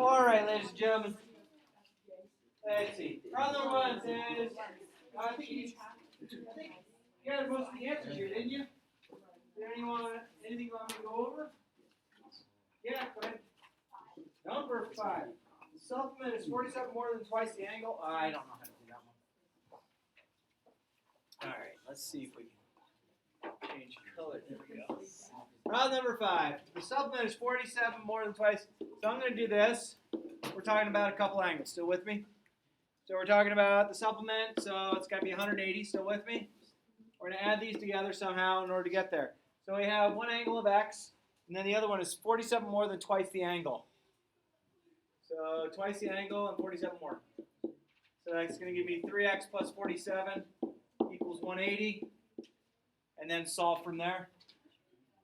All right, ladies and gentlemen. Let's see. Problem number 1 says, I think you got most of the answers here, didn't you? Is there anything you want me to go over? Yeah, go ahead. Number 5. The supplement is 47 more than twice the angle. I don't know how to do that one. All right, let's see if we can change color. There we go. Problem number 5. The supplement is 47 more than twice. So I'm going to do this. We're talking about a couple angles. Still with me? So we're talking about the supplement. So it's got to be 180. Still with me? We're going to add these together somehow in order to get there. So we have one angle of x, and then the other one is 47 more than twice the angle. So twice the angle and 47 more. So that's going to give me 3x plus 47 equals 180. And then solve from there.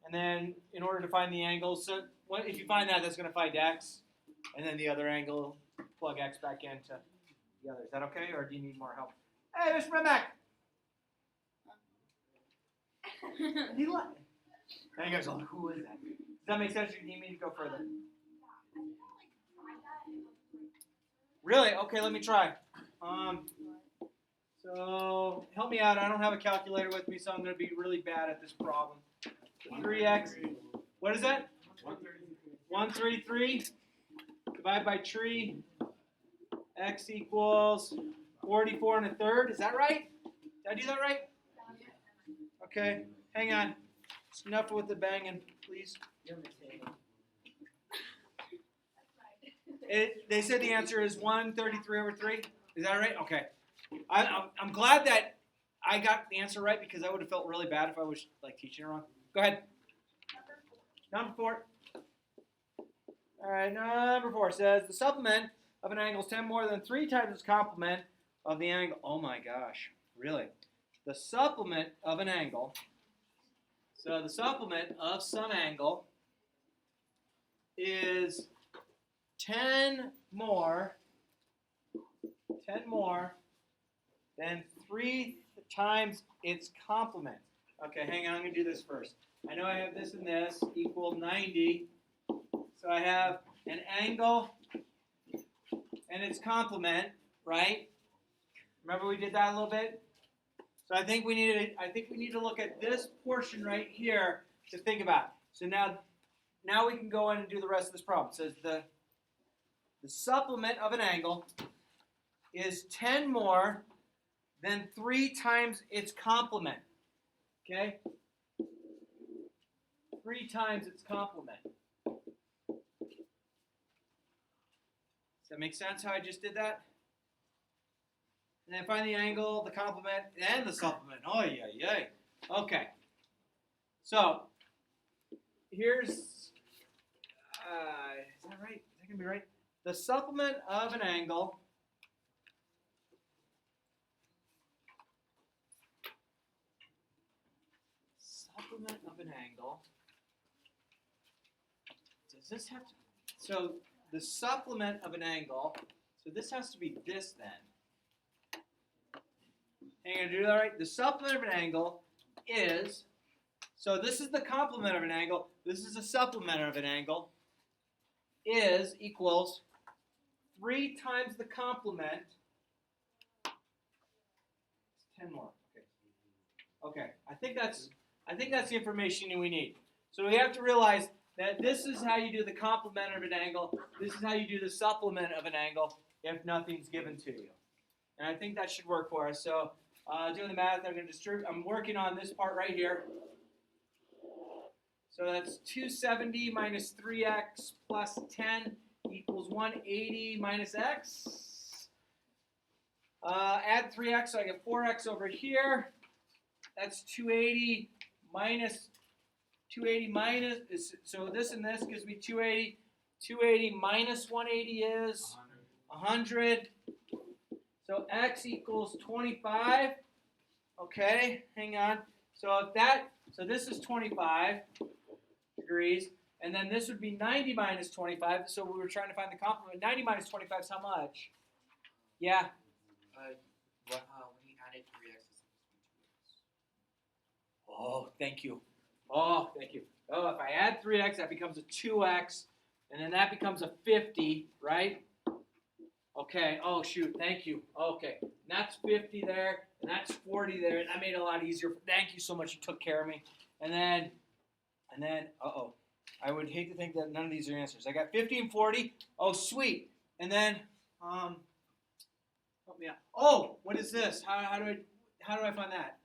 And then in order to find the angles, so if you find that, that's going to find x. And then the other angle, plug x back into the other. Is that okay, or do you need more help? Hey, Mr. Remek! He left. Now you guys are like, who is that? Does that make sense? Or do you need me to go further? Really? Okay, let me try. So help me out. I don't have a calculator with me, so I'm going to be really bad at this problem. 3x. What is that? 133. Divide by tree. X equals 44 1/3. Is that right? Did I do that right? Okay. Hang on. Enough with the banging, please. They said the answer is 133/3. Is that right? Okay. I'm glad that I got the answer right because I would have felt really bad if I was like teaching it wrong. Go ahead. Number 4. All right, number 4 says the supplement of an angle is 10 more than 3 times its complement of the angle. Oh my gosh, really? The supplement of an angle. So the supplement of some angle is 10 more than 3 times its complement. Okay, hang on, I'm going to do this first. I know I have this and this equal 90. So I have an angle and its complement, right? Remember we did that a little bit? So I think we need to look at this portion right here to think about. So now we can go in and do the rest of this problem. It says the supplement of an angle is 10 more than 3 times its complement. Okay? 3 times its complement. Does that make sense how I just did that? And then find the angle, the complement, and the supplement. Oh, yeah. Okay. So, here's, is that right? Is that going to be right? The supplement of an angle does this have to, so the supplement of an angle, so this has to be this then. Hang on, do that right? The supplement of an angle is, so this is the complement of an angle, this is the supplement of an angle, is equals 3 times the complement. It's 10 more. Okay. I think that's the information we need. So we have to realize that this is how you do the complement of an angle. This is how you do the supplement of an angle if nothing's given to you. And I think that should work for us. So doing the math, I'm working on this part right here. So that's 270 minus 3x plus 10 equals 180 minus x. Add 3x, so I get 4x over here. That's 280 minus, so this and this gives me 280. 280 minus 180 is 100. So x equals 25. Okay, hang on. So this is 25 degrees, and then this would be 90 minus 25. So we were trying to find the complement. 90 minus 25 is how much? Yeah. When he added 3x, it's supposed to be 2x. Oh, thank you. Oh, if I add 3x, that becomes a 2x. and then that becomes a 50, right? Okay, oh shoot, thank you. Okay, and that's 50 there, and that's 40 there, and that made it a lot easier. Thank you so much, you took care of me. And then, uh-oh, I would hate to think that none of these are answers. I got 50 and 40, oh sweet. And then, help me out. Oh, what is this? How do I find that?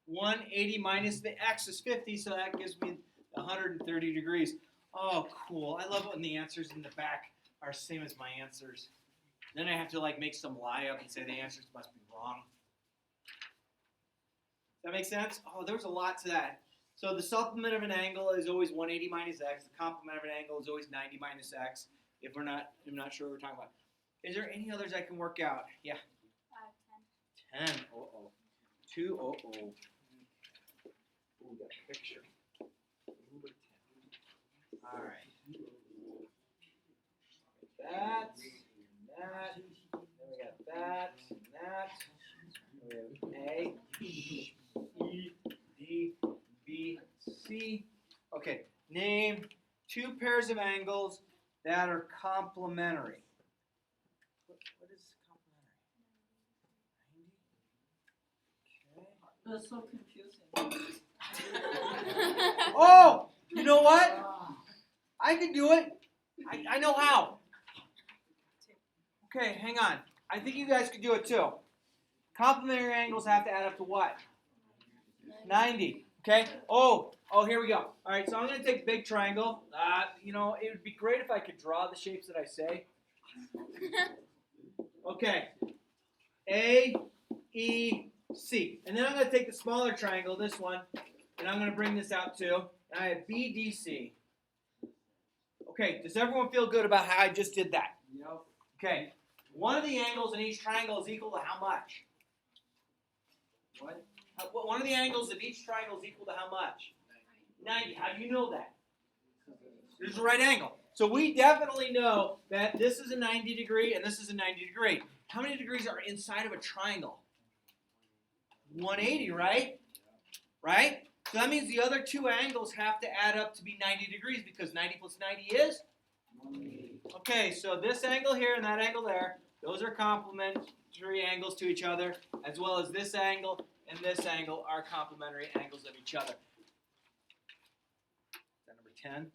180 minus the x is 50, so that gives me 130 degrees. Oh, cool. I love when the answers in the back are the same as my answers. Then I have to like make some lie up and say the answers must be wrong. Does that make sense? Oh, there was a lot to that. So the supplement of an angle is always 180 minus x. The complement of an angle is always 90 minus x. If I'm not sure what we're talking about. Is there any others I can work out? Yeah. 10. 10. Uh-oh. 2. Uh-oh. Ooh, we got a picture. Number 10. All right. That, then we got that, and that. We have A, E, D, B, C. Okay, name 2 pairs of angles that are complementary. What is complementary? 90. Okay. That's so confusing. Oh, you know what? I can do it. I know how. Okay, hang on. I think you guys could do it too. Complementary angles have to add up to what? 90. Okay? Oh, here we go. All right, so I'm going to take the big triangle. It would be great if I could draw the shapes that I say. Okay. A, E, C. And then I'm going to take the smaller triangle, this one, and I'm going to bring this out too. And I have B, D, C. Okay, does everyone feel good about how I just did that? Yep. Okay. One of the angles in each triangle is equal to how much? What? One of the angles of each triangle is equal to how much? 90. How do you know that? This is a right angle. So we definitely know that this is a 90 degree and this is a 90 degree. How many degrees are inside of a triangle? 180, right? Right? So that means the other 2 angles have to add up to be 90 degrees because 90 plus 90 is? 180. Okay, so this angle here and that angle there, those are complementary angles to each other, as well as this angle and this angle are complementary angles of each other. Is that number 10?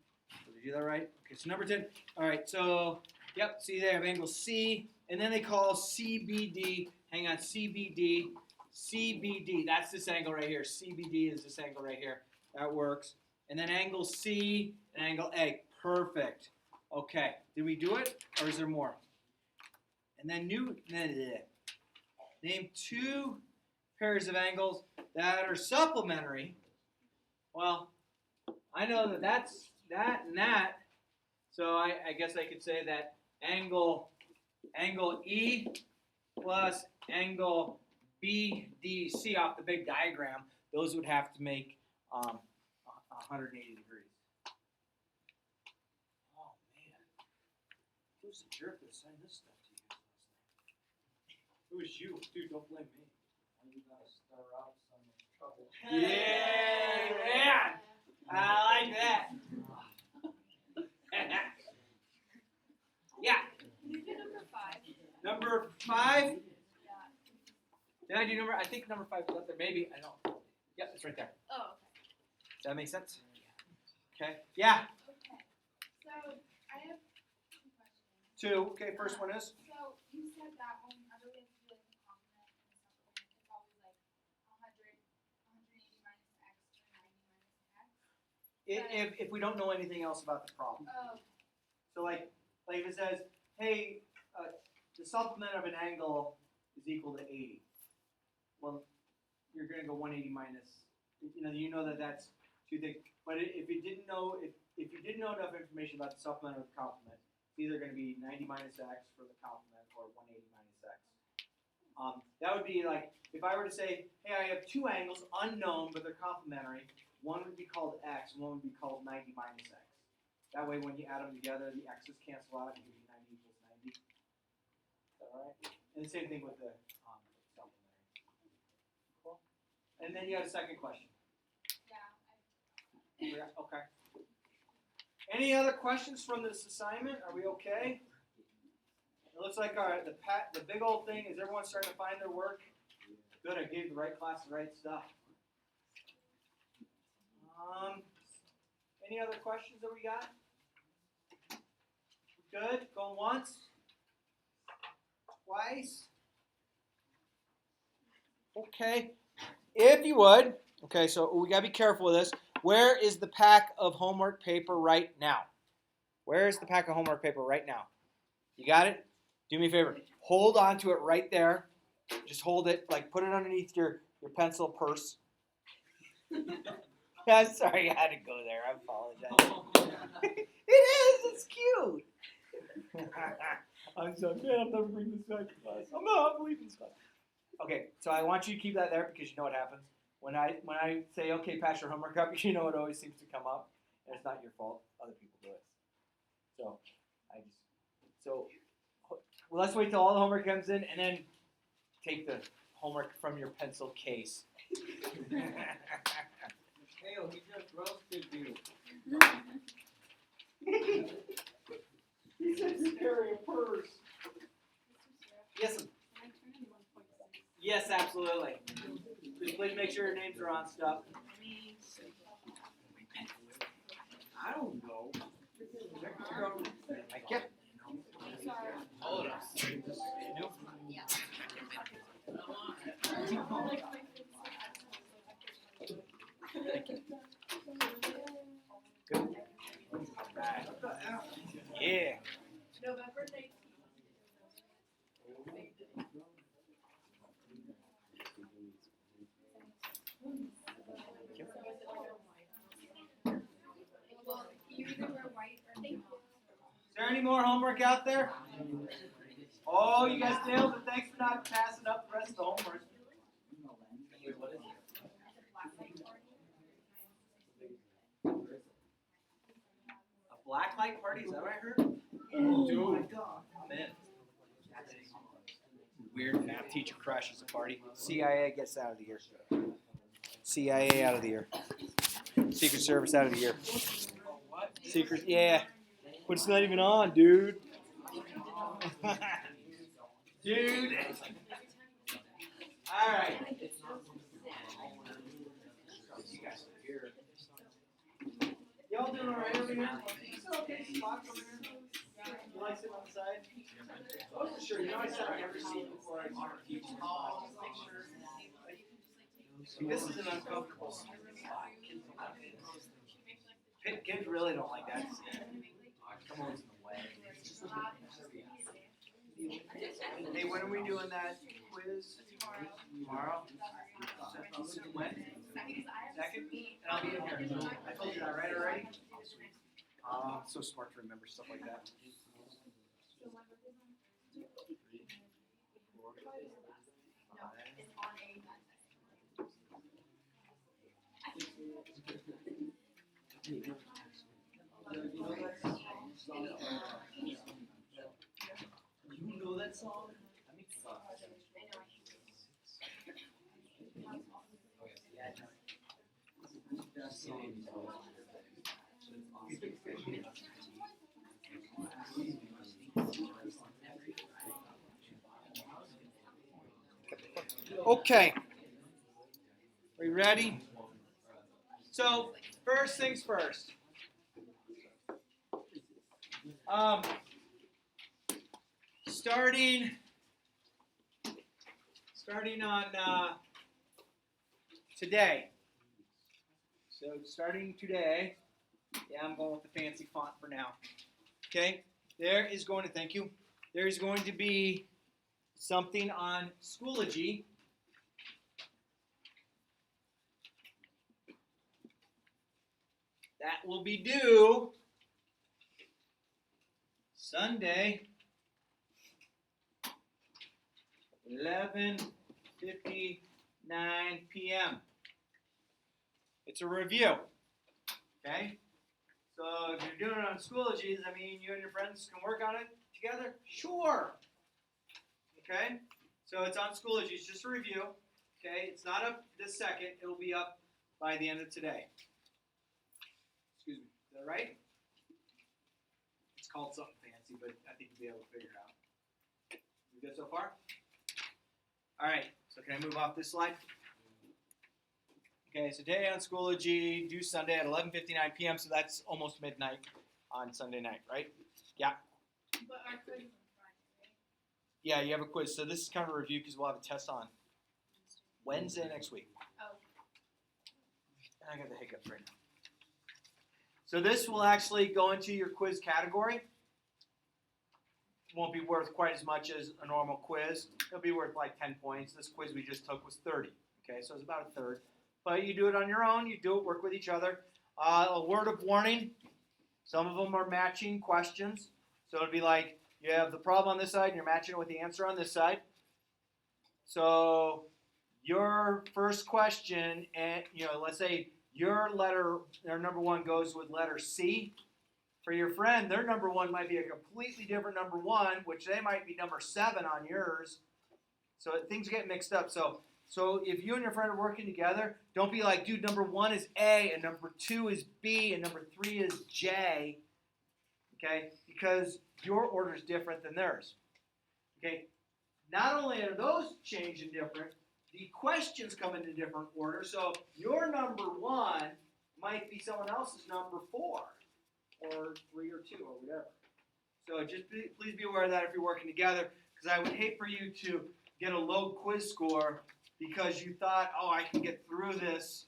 Did I do that right? Okay, so number 10. All right, so, yep, see they have angle C, and then they call CBD, hang on, CBD, CBD, that's this angle right here. CBD is this angle right here. That works. And then angle C and angle A. Perfect. Okay, did we do it, or is there more? And then name 2 pairs of angles that are supplementary. Well, I know that that's that and that, so I guess I could say that angle E plus angle BDC off the big diagram, those would have to make 180 degrees. Oh man, who's the jerk that signed this stuff to you last night? It was you, dude. Don't blame me. You gotta stir up some trouble. Yeah, man. I like that. Yeah. Can you do number 5? Number 5. Yeah. Did I do number? I think number 5 is up there. Maybe I don't. Yep, it's right there. Oh, okay. Does that make sense? Okay. Yeah. Okay. So I have 2 questions. 2. Okay. First one is. So you said that whenever we have to do like a complement and a supplement, it's always like 180 minus x or 90 minus x. If we don't know anything else about the problem. Oh. So like if it says, hey, the supplement of an angle is equal to 80. Well, you're going to go 180 minus. You know that that's 2 things. But if you didn't know enough information about the supplement or the complement, it's either going to be 90 minus x for the complement or 180 minus x. That would be like if I were to say, hey, I have 2 angles unknown, but they're complementary. One would be called x, and one would be called 90 minus x. That way, when you add them together, the x's cancel out and give you 90 equals 90. Is that all right? And the same thing with the supplementary. Cool. And then you had a second question. Yeah. Okay. Any other questions from this assignment? Are we okay? It looks like the big old thing is everyone's starting to find their work. Good, I gave the right class the right stuff. Any other questions that we got? Good. Going once? Twice? Okay. If you would, okay, so we got to be careful with this. Where is the pack of homework paper right now? Where is the pack of homework paper right now? You got it? Do me a favor. Hold on to it right there. Just hold it, like put it underneath your pencil purse. Yeah, sorry I had to go there. I apologize. It is. It's cute. I'm so man. I'm never bringing this back to class. I'm not leaving this class. Okay, so I want you to keep that there because you know what happens when I say okay, pass your homework up. You know it always seems to come up, and it's not your fault. Other people do it. So well, let's wait till all the homework comes in, and then take the homework from your pencil case. Hale, he just roasted you. He said to carry a purse. Yes. Yes, absolutely. Please make sure your names are on stuff. I don't know. Thank you. Hold up. Good. Right. Yeah. November 19th. Well, you either wear white or pink. Is there any more homework out there? Oh, you guys nailed it. Thanks for not passing up the rest of the homework. A black light party? Is that what I heard? Oh, dude. I'm in. Weird math teacher crashes a party. CIA gets out of the year. CIA out of the year. Secret Service out of the year. Secret, yeah. But it's not even on, dude. Dude. All right. Y'all doing all right over here? Is there okay spots over here? You like sitting on the side? I wasn't sure. You know I said I never seen before I teach this class. This is an uncomfortable spot. Kids really don't like that. Come on, in the way. Hey, when are we doing that quiz? Tomorrow? When? Second? And I'll be in here. I told you that right already? I'm so smart to remember stuff like that. You know that song? Okay. Are you ready? So, first things first. Starting on today. So starting today, yeah, I'm going with the fancy font for now. Okay, there is going to be something on Schoology. That will be due Sunday, 11:59 p.m. It's a review, okay? So if you're doing it on Schoology, does that mean you and your friends can work on it together? Sure. Okay? So it's on Schoology. It's just a review. Okay? It's not up this second. It will be up by the end of today. Excuse me. Is that right? called something fancy, but I think you'll be able to figure it out. You good so far? All right, so can I move off this slide? Okay, so day on Schoology, due Sunday at 11:59 p.m., so that's almost midnight on Sunday night, right? Yeah. But our quiz is on Friday, right? Yeah, you have a quiz. So this is kind of a review because we'll have a test on Wednesday next week. Oh. And I got the hiccups right now. So this will actually go into your quiz category. Won't be worth quite as much as a normal quiz. It'll be worth like 10 points. This quiz we just took was 30. Okay, so it's about a third. But you do it on your own. You do it, work with each other. A word of warning. Some of them are matching questions. So it'll be like you have the problem on this side and you're matching it with the answer on this side. So your first question, and let's say your number one goes with letter C. For your friend, their number one might be a completely different number one, which they might be number 7 on yours. So things get mixed up. So if you and your friend are working together, don't be like, dude, number 1 is A, and number 2 is B, and number 3 is J. Okay? Because your order is different than theirs. Okay? Not only are those changing different, the questions come in a different order. So your number 1 might be someone else's number 4. Or 3 or 2 or whatever. So just please be aware of that if you're working together, because I would hate for you to get a low quiz score because you thought, oh, I can get through this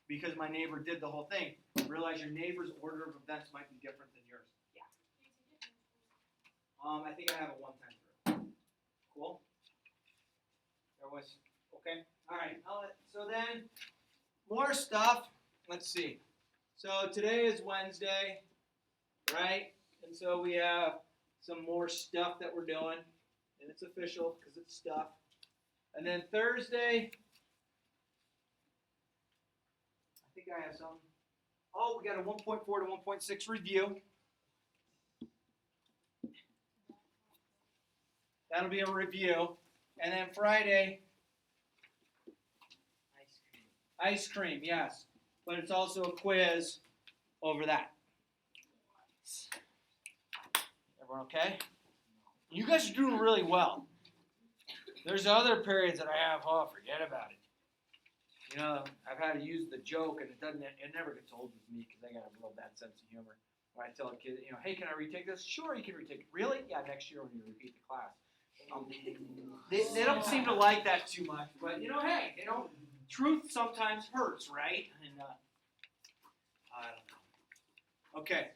because my neighbor did the whole thing. Realize your neighbor's order of events might be different than yours. Yeah. I think I have it 1 time through. Cool? There was, okay. All right. So then, more stuff. Let's see. So today is Wednesday. Right? And so we have some more stuff that we're doing. And it's official because it's stuff. And then Thursday, I think I have some. Oh, we got a 1.4 to 1.6 review. That'll be a review. And then Friday, ice cream, yes. But it's also a quiz over that. Everyone okay? You guys are doing really well. There's other periods that I have, forget about it. I've had to use the joke, and it never gets old with me because I got a real bad sense of humor. When I tell a kid, hey, can I retake this? Sure, you can retake it. Really? Yeah, next year when you repeat the class. They don't seem to like that too much, but hey, truth sometimes hurts, right? And I don't know. Okay.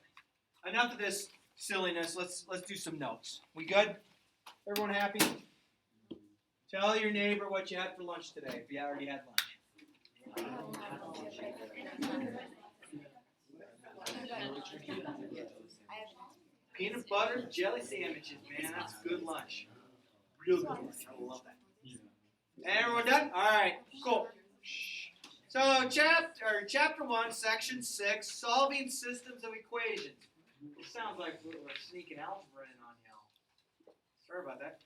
Enough of this silliness. Let's do some notes. We good? Everyone happy? Tell your neighbor what you had for lunch today if you already had lunch. Peanut butter jelly sandwiches, man. That's good lunch. Real good lunch. I love that. Everyone done? All right. Cool. So chapter 1, section 6, solving systems of equations. It sounds like we're sneaking algebra in on y'all. Sorry about that.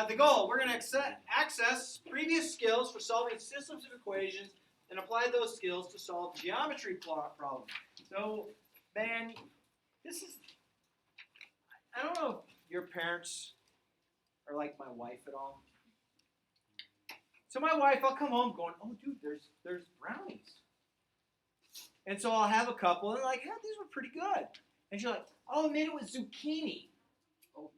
The goal, we're going to access previous skills for solving systems of equations and apply those skills to solve geometry problems. So, man, I don't know if your parents are like my wife at all. So my wife, I'll come home going, oh, dude, there's brownies. And so I'll have a couple, and like, these were pretty good. And she's like, oh, I made it with zucchini. Oh,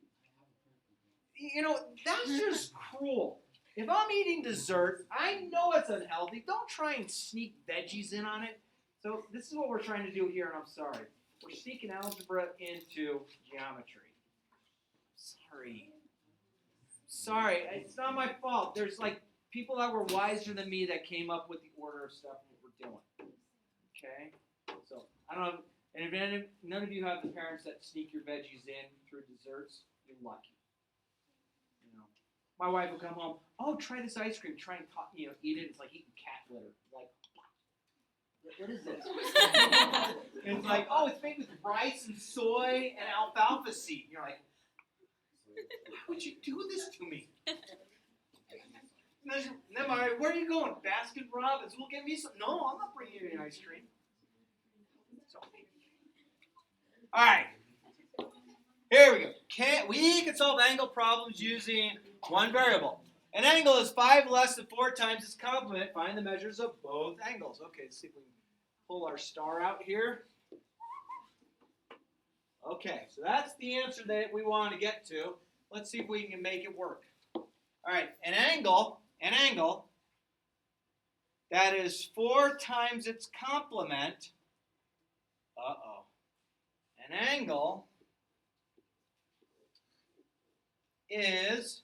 that's just cruel. If I'm eating dessert, I know it's unhealthy. Don't try and sneak veggies in on it. So this is what we're trying to do here, and I'm sorry. We're sneaking algebra into geometry. Sorry, it's not my fault. There's like people that were wiser than me that came up with the order of stuff that we're doing. Okay? So, I don't know. And if none of you have the parents that sneak your veggies in through desserts, you're lucky. My wife will come home, oh, try this ice cream. Try and eat it. It's like eating cat litter. Like, what is this? And it's like, oh, it's made with rice and soy and alfalfa seed. And you're like, why would you do this to me? And then where are you going? Baskin Robbins. We'll get me some. No, I'm not bringing you any ice cream. So, all right. Here we go. We can solve angle problems using one variable. An angle is 5 less than 4 times its complement. Find the measures of both angles. Okay, let's see if we can pull our star out here. Okay, so that's the answer that we want to get to. Let's see if we can make it work. All right, an angle that is 4 times its complement. An angle is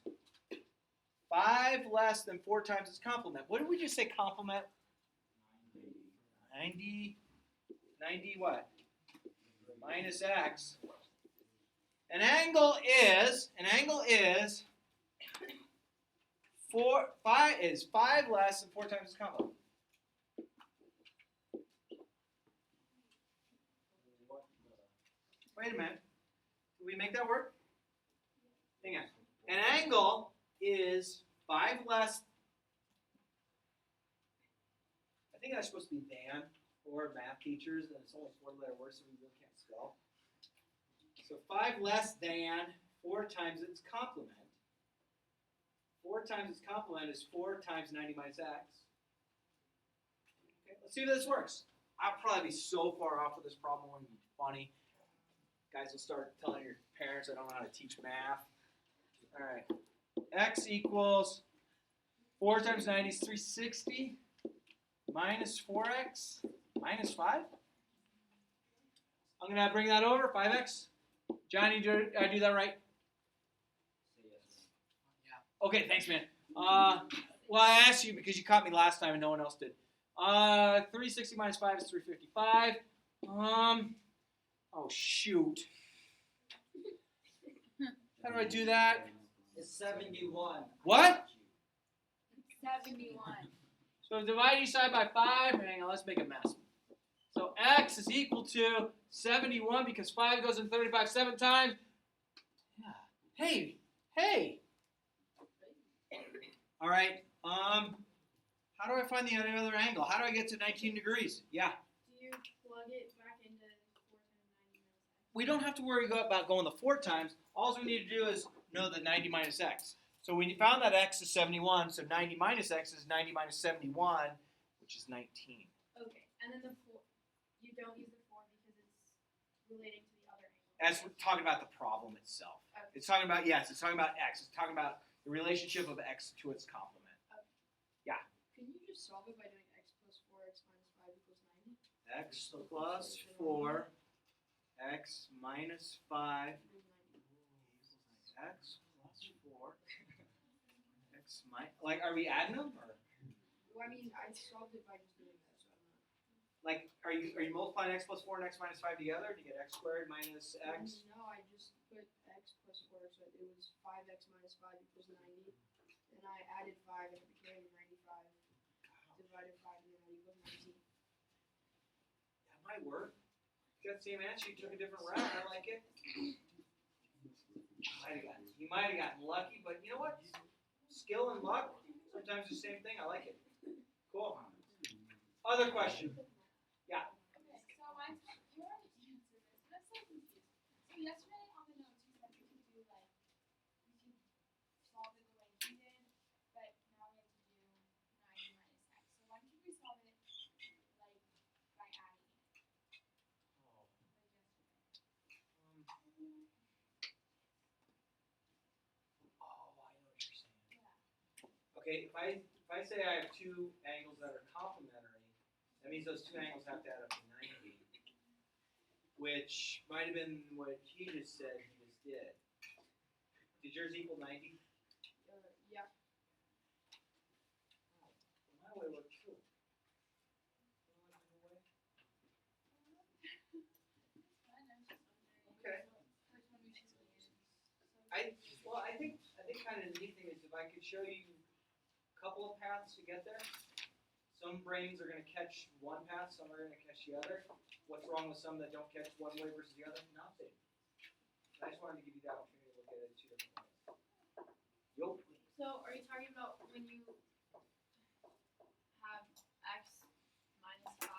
5 less than 4 times its complement. What did we just say complement? 90 what? Minus x. An angle is 5 less than 4 times its complement. Wait a minute. Did we make that work? Hang on. An angle is 5 less. I think that's supposed to be than for math teachers, and it's only 4-letter word, so we really can't spell. So 5 less than 4 times its complement. 4 times its complement is 4 times 90 minus x. Okay, let's see if this works. I'll probably be so far off with this problem, it won't be funny. Guys will start telling your parents I don't know how to teach math. All right. X equals 4 times 90 is 360 minus 4x minus 5. I'm going to bring that over, 5x. Johnny, did I do that right? Yeah. Okay, thanks, man. Well, I asked you because you caught me last time and no one else did. 360 minus 5 is 355. Oh, shoot. How do I do that? It's 71. What? 71. So divide each side by 5. Hang on, let's make a mess. So x is equal to 71 because 5 goes in 35 7 times. Yeah. Hey. All right. How do I find the other angle? How do I get to 19 degrees? Yeah. Do you plug it back into 4 times 90 minus x? We don't have to worry about going the 4 times. All we need to do is know the 90 minus x. So we found that x is 71, so 90 minus x is 90 minus 71, which is 19. Okay, and then the 4, you don't use the 4 because it's relating to the other angle. As we're talking about the problem itself. Okay. It's talking about, yes, it's talking about x. It's talking about the relationship of x to its complement. Can you just solve it by doing x plus 4x minus 5 equals 90? X plus 4, x minus 5, Equals 90. x plus 4, x minus, like, are we adding them? Or, Well, I mean, I solved it by just doing that, so I'm not. like, are you multiplying x plus 4 and x minus 5 together to get x squared minus x? No, I just put x plus 4, so it was 5x minus 5 equals 90. Then I added 5 and it became 95. Divided 5 and then that equals 19. That might work. You got the same answer, you took a different route. I like it. You might have gotten lucky, but you know what? Skill and luck, sometimes the same thing. I like it. Cool. Other question? Yeah. Okay, so mine's you already answered this, but I'm so confused. So yesterday on the notes you said we could do like we could solve it the way he did, but now we have to do 90 minus x. So when could we solve it like by adding it? Like yesterday. Oh, I know what you're saying. Yeah. Okay, if I say I have 2 angles that are complementary, that means those 2 angles have to add up to 90, which might have been what he just said he just did. Did yours equal 90? Yeah. My way worked too. Okay. I think kind of the neat thing is if I could show you a couple of paths to get there. Some brains are going to catch one path, some are going to catch the other. What's wrong with some that don't catch one way versus the other? Nothing. I just wanted to give you the opportunity to look at it 2 different ways. Yup. So are you talking about when you have x minus 5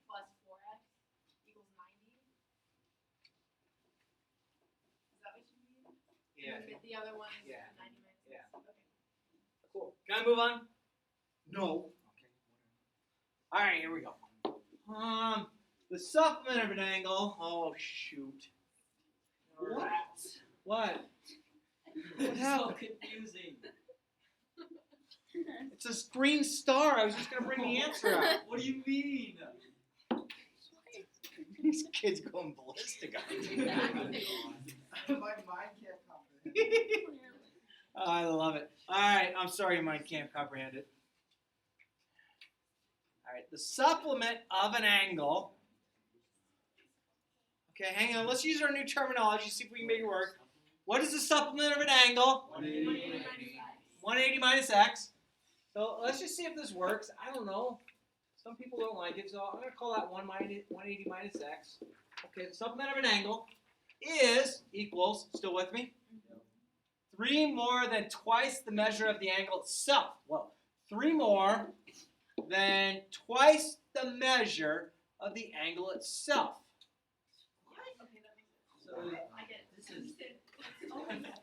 plus 4x equals 90? Yeah. And then the other one is Yeah. 90 minus Yeah. X. Okay. Cool. Can I move on? No. Okay. All right, here we go. The supplement of an angle. Oh shoot. What? What? What It's so happened? confusing. It's a green star. I was just gonna bring the answer out. What do you mean? These kids going ballistic. My mind can't comprehend. I love it. All right, I'm sorry your mind can't comprehend it. All right, the supplement of an angle. Okay, hang on. Let's use our new terminology, see if we can make it work. What is the supplement of an angle? 180 minus x. So let's just see if this works. I don't know. Some people don't like it, so I'm going to call that 180 minus x. Okay, the supplement of an angle is equals, still with me? 3 more than twice the measure of the angle itself. Well, 3 more than twice the measure of the angle itself. Okay, that makes sense. So I get it. this is Oh my god.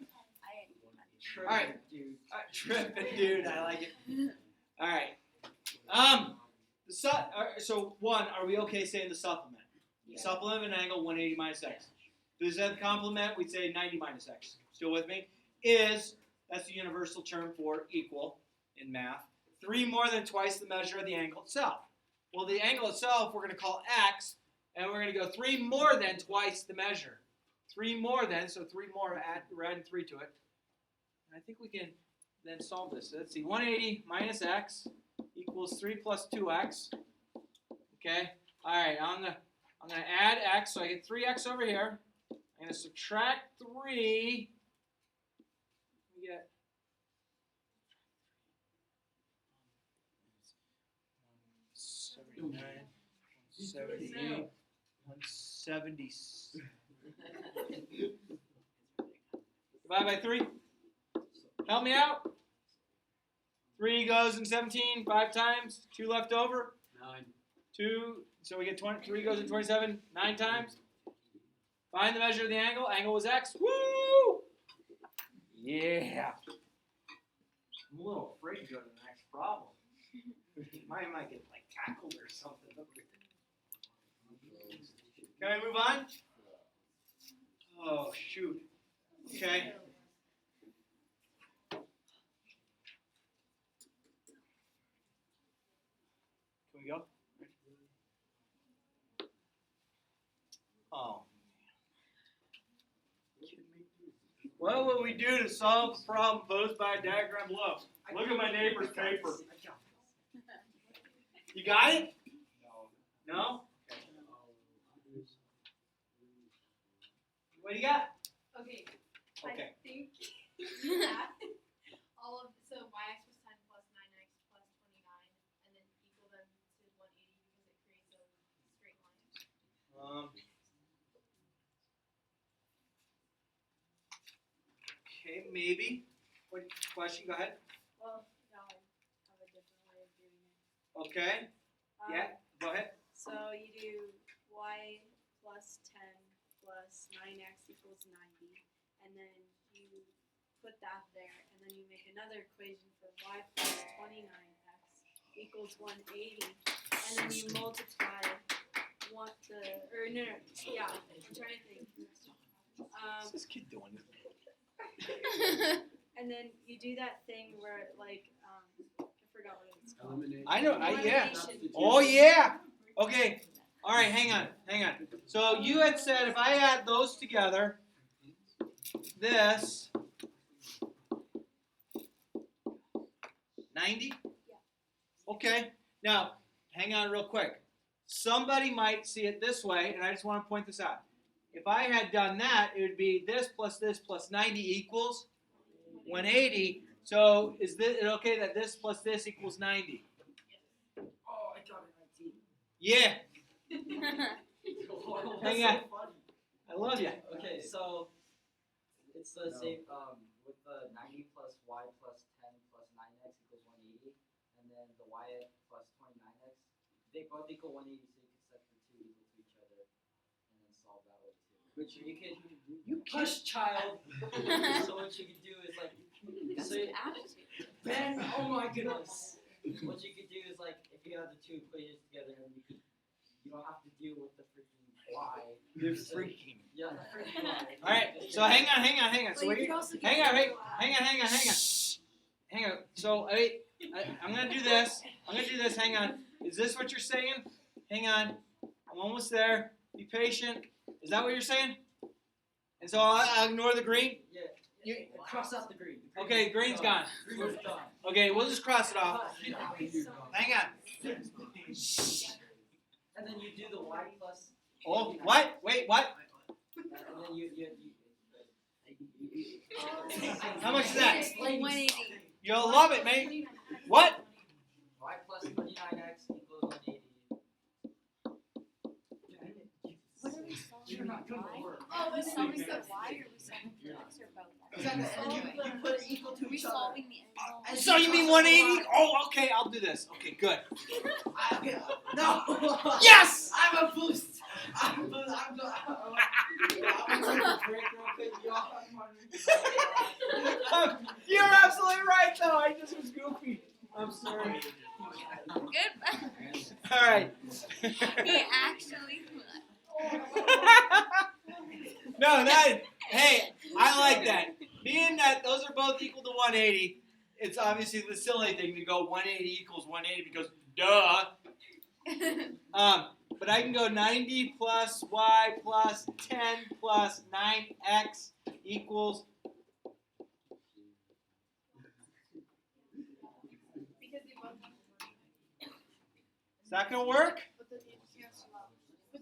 tripping, All right. dude. Tripping, dude. I like it. All right. So one, are we okay saying the supplement? Yeah. Supplement of an angle 180 minus x. Does that complement? We'd say 90 minus x. Still with me? Is, that's the universal term for equal in math. 3 more than twice the measure of the angle itself. Well, the angle itself we're going to call x, and we're going to go 3 more than twice the measure. 3 more than, so 3 more, we're adding 3 to it. And I think we can then solve this. So let's see, 180 minus x equals 3 plus 2x. Okay, all right, I'm gonna add x, so I get 3x over here. I'm gonna subtract 3. We get 179, 178, 170. Divide by 3. Help me out. 3 goes in 17 5 times. 2 left over. 9. 2. So we get 20. 3 goes in 27 9 times. Find the measure of the angle. Angle was x. Woo! Yeah. I'm a little afraid to go to the next problem. Mine might get like tackled or something. Can I move on? Oh shoot. Okay. Can we go? Oh. What will we do to solve the problem posed by a diagram below? Look at my neighbor's paper. You got it? No? What do you got? Okay. Okay. I think all of so yx was 10 plus 9x plus 29, and then equal them to 180 because it creates a straight line. Okay, maybe. What question? Go ahead. Well, now I have a different way of doing it. Okay. Yeah. Go ahead. So you do y plus 10 plus 9x equals 90, and then you put that there, and then you make another equation for y plus 29x equals 180, and then you multiply I'm trying to think. What's this kid doing? And then you do that thing where I forgot what it's called. I know. Yeah. Elimination. Oh yeah. Okay. All right. Hang on. So you had said if I add those together, this 90. Okay. Now hang on real quick. Somebody might see it this way, and I just want to point this out. If I had done that, it would be this plus 90 equals 180. So is it okay that this plus this equals 90? Oh, I got it. 19. Yeah. That's Hang so on. funny. I love you. Okay, so it's the same with the 90 plus y plus 10 plus 9x equals 180, and then the y plus 29x, they both equal 180, so you can set the two equal to each other, and then solve that way too. which you could hush, child. So what you could do is like, That's so an attitude. Ben, oh my goodness. What you could do is like, if you have the two equations together, and you don't have to deal with the freaking y. You're freaking. Yeah, the freaking y. All right. So hang on. So Well, you we could also hang get on. rid of Hang on. So I'm gonna do this. Hang on. Is this what you're saying? Hang on. I'm almost there. Be patient. Is that what you're saying? And so I'll ignore the green. Yeah. You cross out the green. Okay, green's gone. Green's gone. Okay, we'll just cross it off. Hang on. And then you do the y plus. Oh, what? Wait, what? And then you How much is that? 180. You'll love it, mate. What? y plus 29x equals 180. What are we solving? You're not gonna Y? work. Oh, we're solving the y or we solving the x or both? You put it equal to Are we each other. solving the angle? So you mean 180? Oh, okay, I'll do this. Okay, good. No. Yes! I'm a boost. I'm going to break real quick. You're absolutely right, though. I just was goofy. I'm sorry. Good. All right. He actually No, hey, I like that. Being that those are both equal to 180, it's obviously the silly thing to go 180 equals 180 because duh. But I can go 90 plus y plus 10 plus 9x equals. Is that going to work?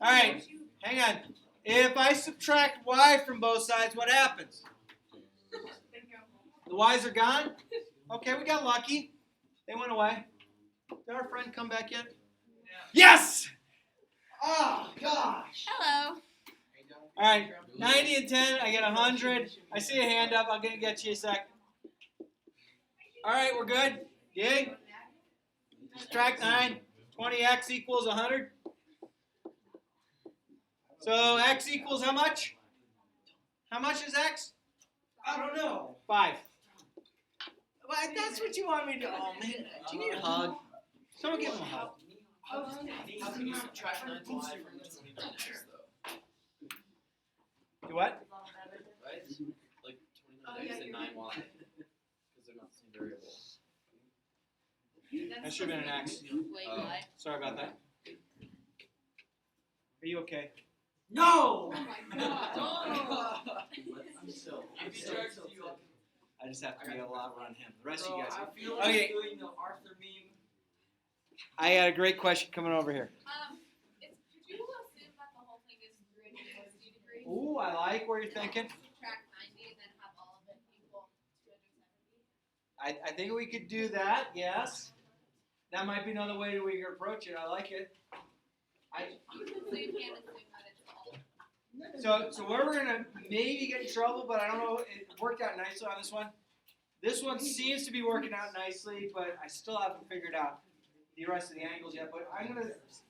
All right, hang on. If I subtract y from both sides, what happens? The y's are gone? Okay, we got lucky. They went away. Did our friend come back yet? Yes! Oh, gosh. Hello. All right, 90 and 10, I get 100. I see a hand up. I'm going to get you a sec. All right, we're good. Dig. Subtract 9. 20x equals 100. So x equals how much? How much is x? I don't know. 5. Well, that's what you want me to do. Oh, man. Do you need a hug? Someone give him a hug. How can you subtract 9y from 29x though? Do what? Right? Like 29x and 9y. Because they're not the same variable. That should have been an x. Wait, what? Sorry about that. Are you okay? No! Oh my god. I'm so. I just have to be a lot around him. The rest of you guys. I feel like Okay. doing the Arthur meme. I got a great question coming over here. Could you assume that the whole thing is 360 degrees? Ooh, I like where you're thinking. Subtract 90 and then have all of it equal 270? I think we could do that, yes. That might be another way we could approach it. I like it. So you can't assume that it's all. So where we're gonna maybe get in trouble, but I don't know. It worked out nicely on this one. This one seems to be working out nicely, but I still haven't figured out the rest of the angles yet. But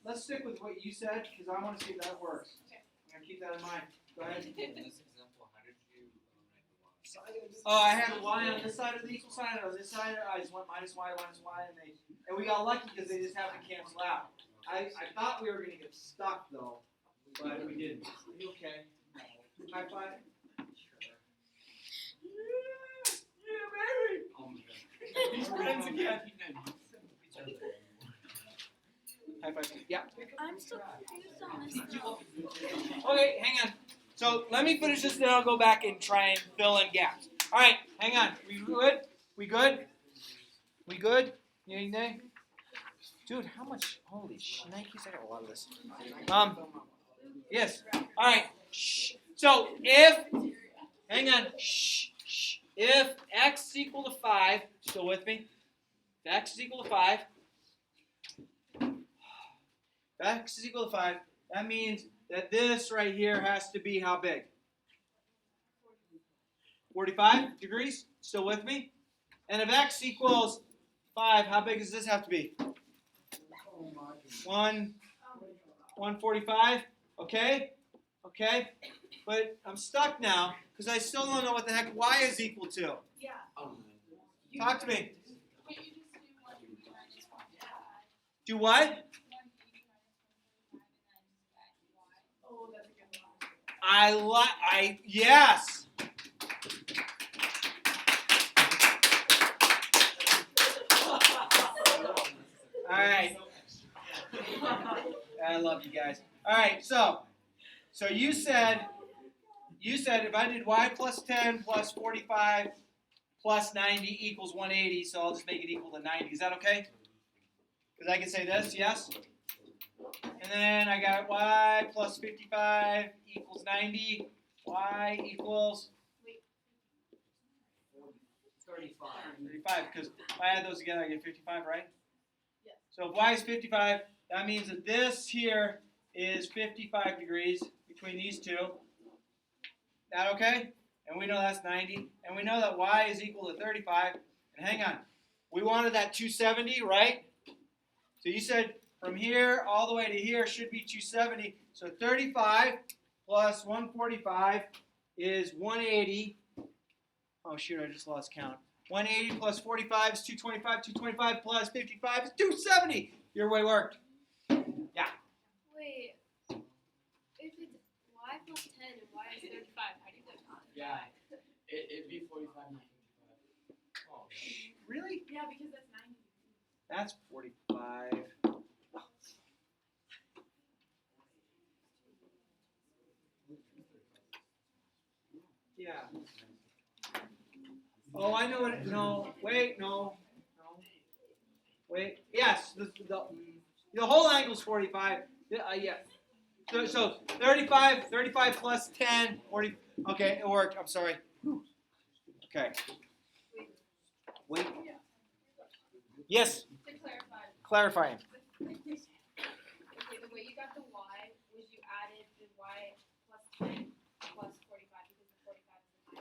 let's stick with what you said because I want to see if that works. I'm gonna keep that in mind. Go ahead. In this example, how did you eliminate the y? Oh, I had a y on this side of the equal sign, and on this side I just went minus y, and we got lucky because they just happened to cancel out. I thought we were gonna get stuck though, but we didn't. Are you okay? High five. Yeah, baby. He's friends again. High five. Yeah. I'm so confused on this though. Okay, hang on. So let me finish this, then I'll go back and try and fill in gaps. All right, hang on. We good? We good? We good? Anything? Dude, how much? Holy shnikes, I got a lot of this. Yes. All right. Shh. So if, hang on. Shh. If x is equal to 5, still with me? If x is equal to 5, that means that this right here has to be how big? 45 degrees? Still with me? And if x equals 5, how big does this have to be? 145. Okay? but I'm stuck now because I still don't know what the heck y is equal to. Yeah. Oh, Talk to me. Can't you just do 180 minus 145? Do what? 180 minus 145 and then that y. Oh, that's a good one. Yes. All right. I love you guys. All right, so you said if I did y plus 10 plus 45 plus 90 equals 180, so I'll just make it equal to 90. Is that okay? Because I can say this, yes? And then I got y plus 55 equals 90. Y equals 35. 35, because if I add those together, I get 55, right? Yes. So if y is 55, that means that this here is 55 degrees between these two. That okay? And we know that's 90. And we know that y is equal to 35. And hang on. We wanted that 270, right? So you said from here all the way to here should be 270. So 35 plus 145 is 180. Oh, shoot, I just lost count. 180 plus 45 is 225. 225 plus 55 is 270. Your way worked. Wait. If it's y plus 10 and y is 35, how do you get that? yeah. It'd be 45, not 55. Oh, really? Yeah, because that's 90. That's 45. Yeah. Oh, I know it. No, wait, no. Wait. Yes, the whole angle is 45. Yeah. So 35 plus 10, 40. Okay, it worked. I'm sorry. Okay. Wait. Yes, To clarify, clarifying. okay, the way you got the y was you added the y plus 10 plus 45 because the 45 is the 9x,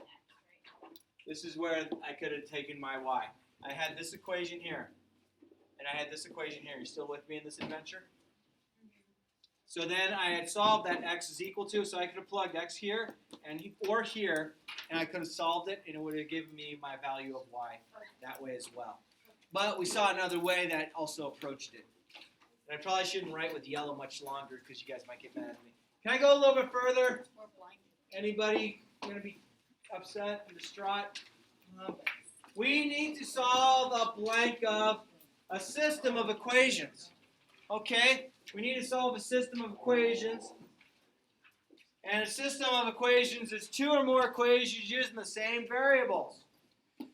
right? This is where I could have taken my y. I had this equation here, and I had this equation here. You still with me in this adventure? So then I had solved that x is equal to, so I could have plugged x here or here, and I could have solved it, and it would have given me my value of y that way as well. But we saw another way that also approached it. And I probably shouldn't write with yellow much longer because you guys might get mad at me. Can I go a little bit further? More blind. Anybody going to be upset and distraught? We need to solve a blank of a system of equations. Okay? We need to solve a system of equations. And a system of equations is two or more equations using the same variables.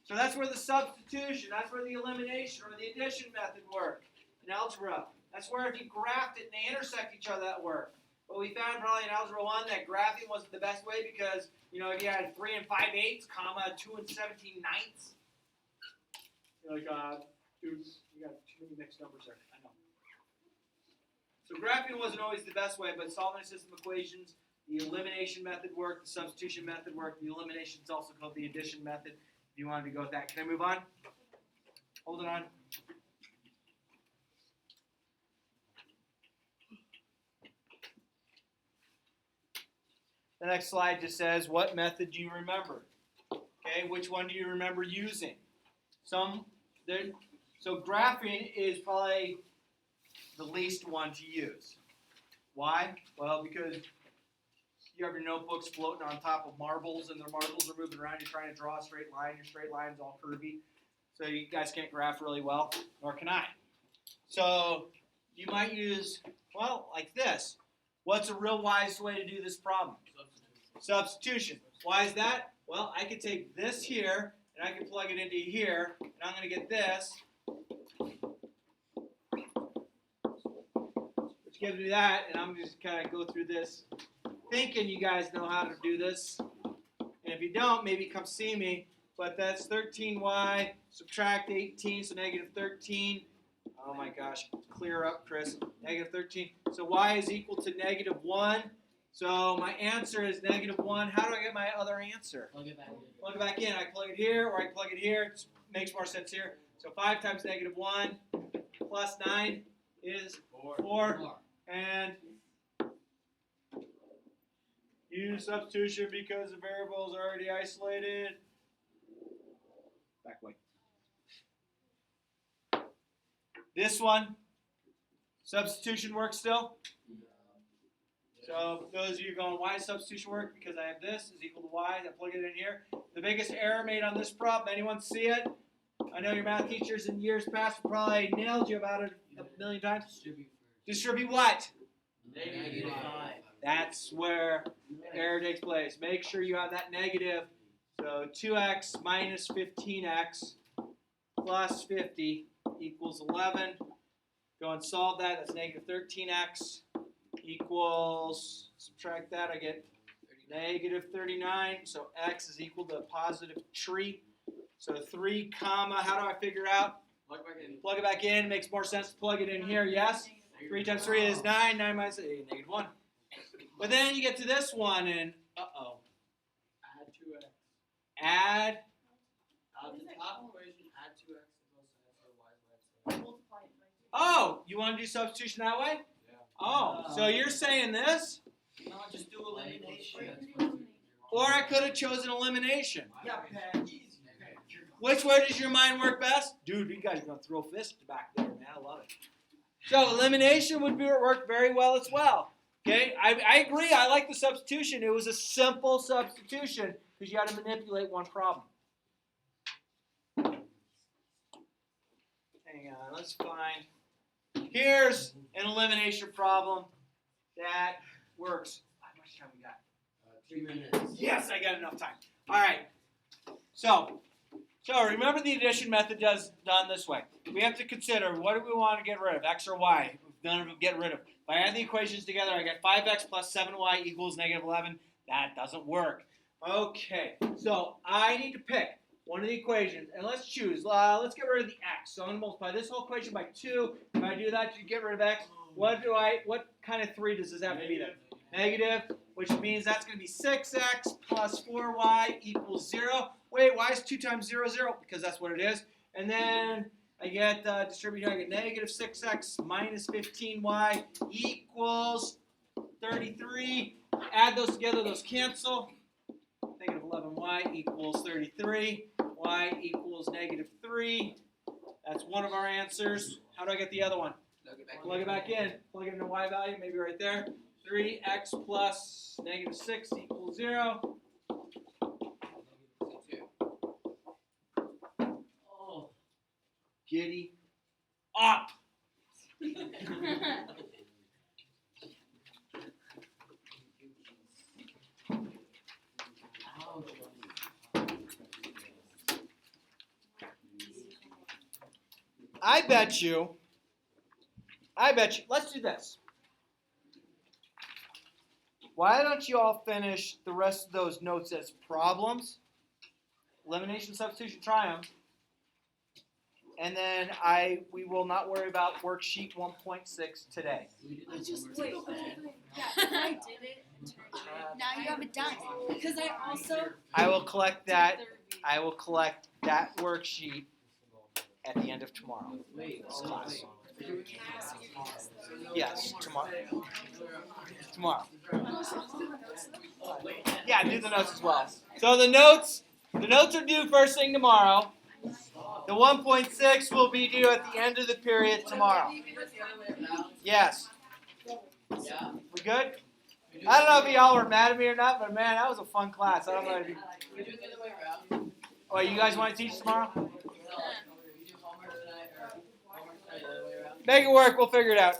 So that's where the substitution, that's where the elimination or the addition method work in algebra. That's where if you graphed it and they intersect each other, that work. But we found probably in Algebra 1 that graphing wasn't the best way because, if you had 3 and 5/8, comma, 2 and 17/9. You're like, dude, you got too many mixed numbers there. I know. So graphing wasn't always the best way, but solving a system of equations, the elimination method worked, the substitution method worked, the elimination is also called the addition method. If you wanted to go with that. Can I move on? Hold it on. The next slide just says, what method do you remember? Okay, which one do you remember using? So graphing is probably the least one to use. Why? Well, because you have your notebooks floating on top of marbles, and the marbles are moving around. You're trying to draw a straight line. Your straight line's all curvy. So you guys can't graph really well, nor can I. So you might use, like this. What's a real wise way to do this problem? Substitution. Why is that? Well, I could take this here, and I can plug it into here, and I'm going to get this, which gives me that, and I'm just kind of go through this thinking you guys know how to do this. And if you don't, maybe come see me. But that's 13y, subtract 18, so negative 13. Oh my gosh, clear up, Chris. Negative 13. So y is equal to negative 1. So my answer is negative 1. How do I get my other answer? Plug it back in. Plug it back in. I plug it here, or I plug it here. It makes more sense here. So 5 times negative 1 plus 9 is 4. And Use substitution because the variable is already isolated. Back way. This one, substitution works still? So those of you going, why does substitution work? Because I have this is equal to y. I plug it in here. The biggest error made on this problem, anyone see it? I know your math teachers in years past probably nailed you about it a million times. Distribute what? Negative 5. That's where error takes place. Make sure you have that negative. So 2x minus 15x plus 50 equals 11. Go and solve that. That's negative 13x equals, subtract that, I get negative 39. So x is equal to a positive 3. So 3 comma, how do I figure out? Plug it back in. Makes more sense to plug it in here, yes? 3 times 3 is 9. 9 minus 8, negative 1. But then you get to this one and, uh-oh. Add 2x. Add. The top equation, add 2x to both sides, so y is Multiply it by 2. Oh, you want to do substitution that way? Yeah. Oh, so you're saying this? No, just do elimination. Or I could have chosen elimination. Yeah, Pat. Which way does your mind work best? Dude, you guys are going to throw fists back there, man. I love it. So elimination would work very well as well. Okay, I agree. I like the substitution. It was a simple substitution because you had to manipulate one problem. Hang on, let's find. Here's an elimination problem that works. How much time we got? 3 minutes. Yes, I got enough time. All right. So remember the addition method done this way. We have to consider what do we want to get rid of, x or y. None of them get rid of. If I add the equations together, I get 5x plus 7y equals negative 11. That doesn't work. Okay, so I need to pick one of the equations, and let's choose. Let's get rid of the x. So I'm going to multiply this whole equation by 2. If I do that, you get rid of x. What kind of 3 does this have to be then? Negative, which means that's going to be 6x plus 4y equals 0. Wait, why is 2 times 0, 0? Because that's what it is. And then I get distributing, I get negative 6x minus 15y equals 33. Add those together, those cancel. Negative 11y equals 33. Y equals negative 3. That's one of our answers. How do I get the other one? Plug it back in. Plug it into y value, maybe right there. 3x plus negative 6 equals 0. Oh. Giddy up. I bet you, let's do this. Why don't you all finish the rest of those notes as problems? Elimination, substitution, try them. And then we will not worry about worksheet 1.6 today. I just wait. Yeah, I did it. Now you have it done. Because I also. I will collect that. I will collect that worksheet at the end of tomorrow. Class. Yes, tomorrow. Tomorrow. Yeah, do the notes as well. So the notes are due first thing tomorrow. The 1.6 will be due at the end of the period tomorrow. Yes. We good? I don't know if y'all were mad at me or not, but man, that was a fun class. I don't know if you. Oh, you guys want to teach tomorrow? Make it work. We'll figure it out.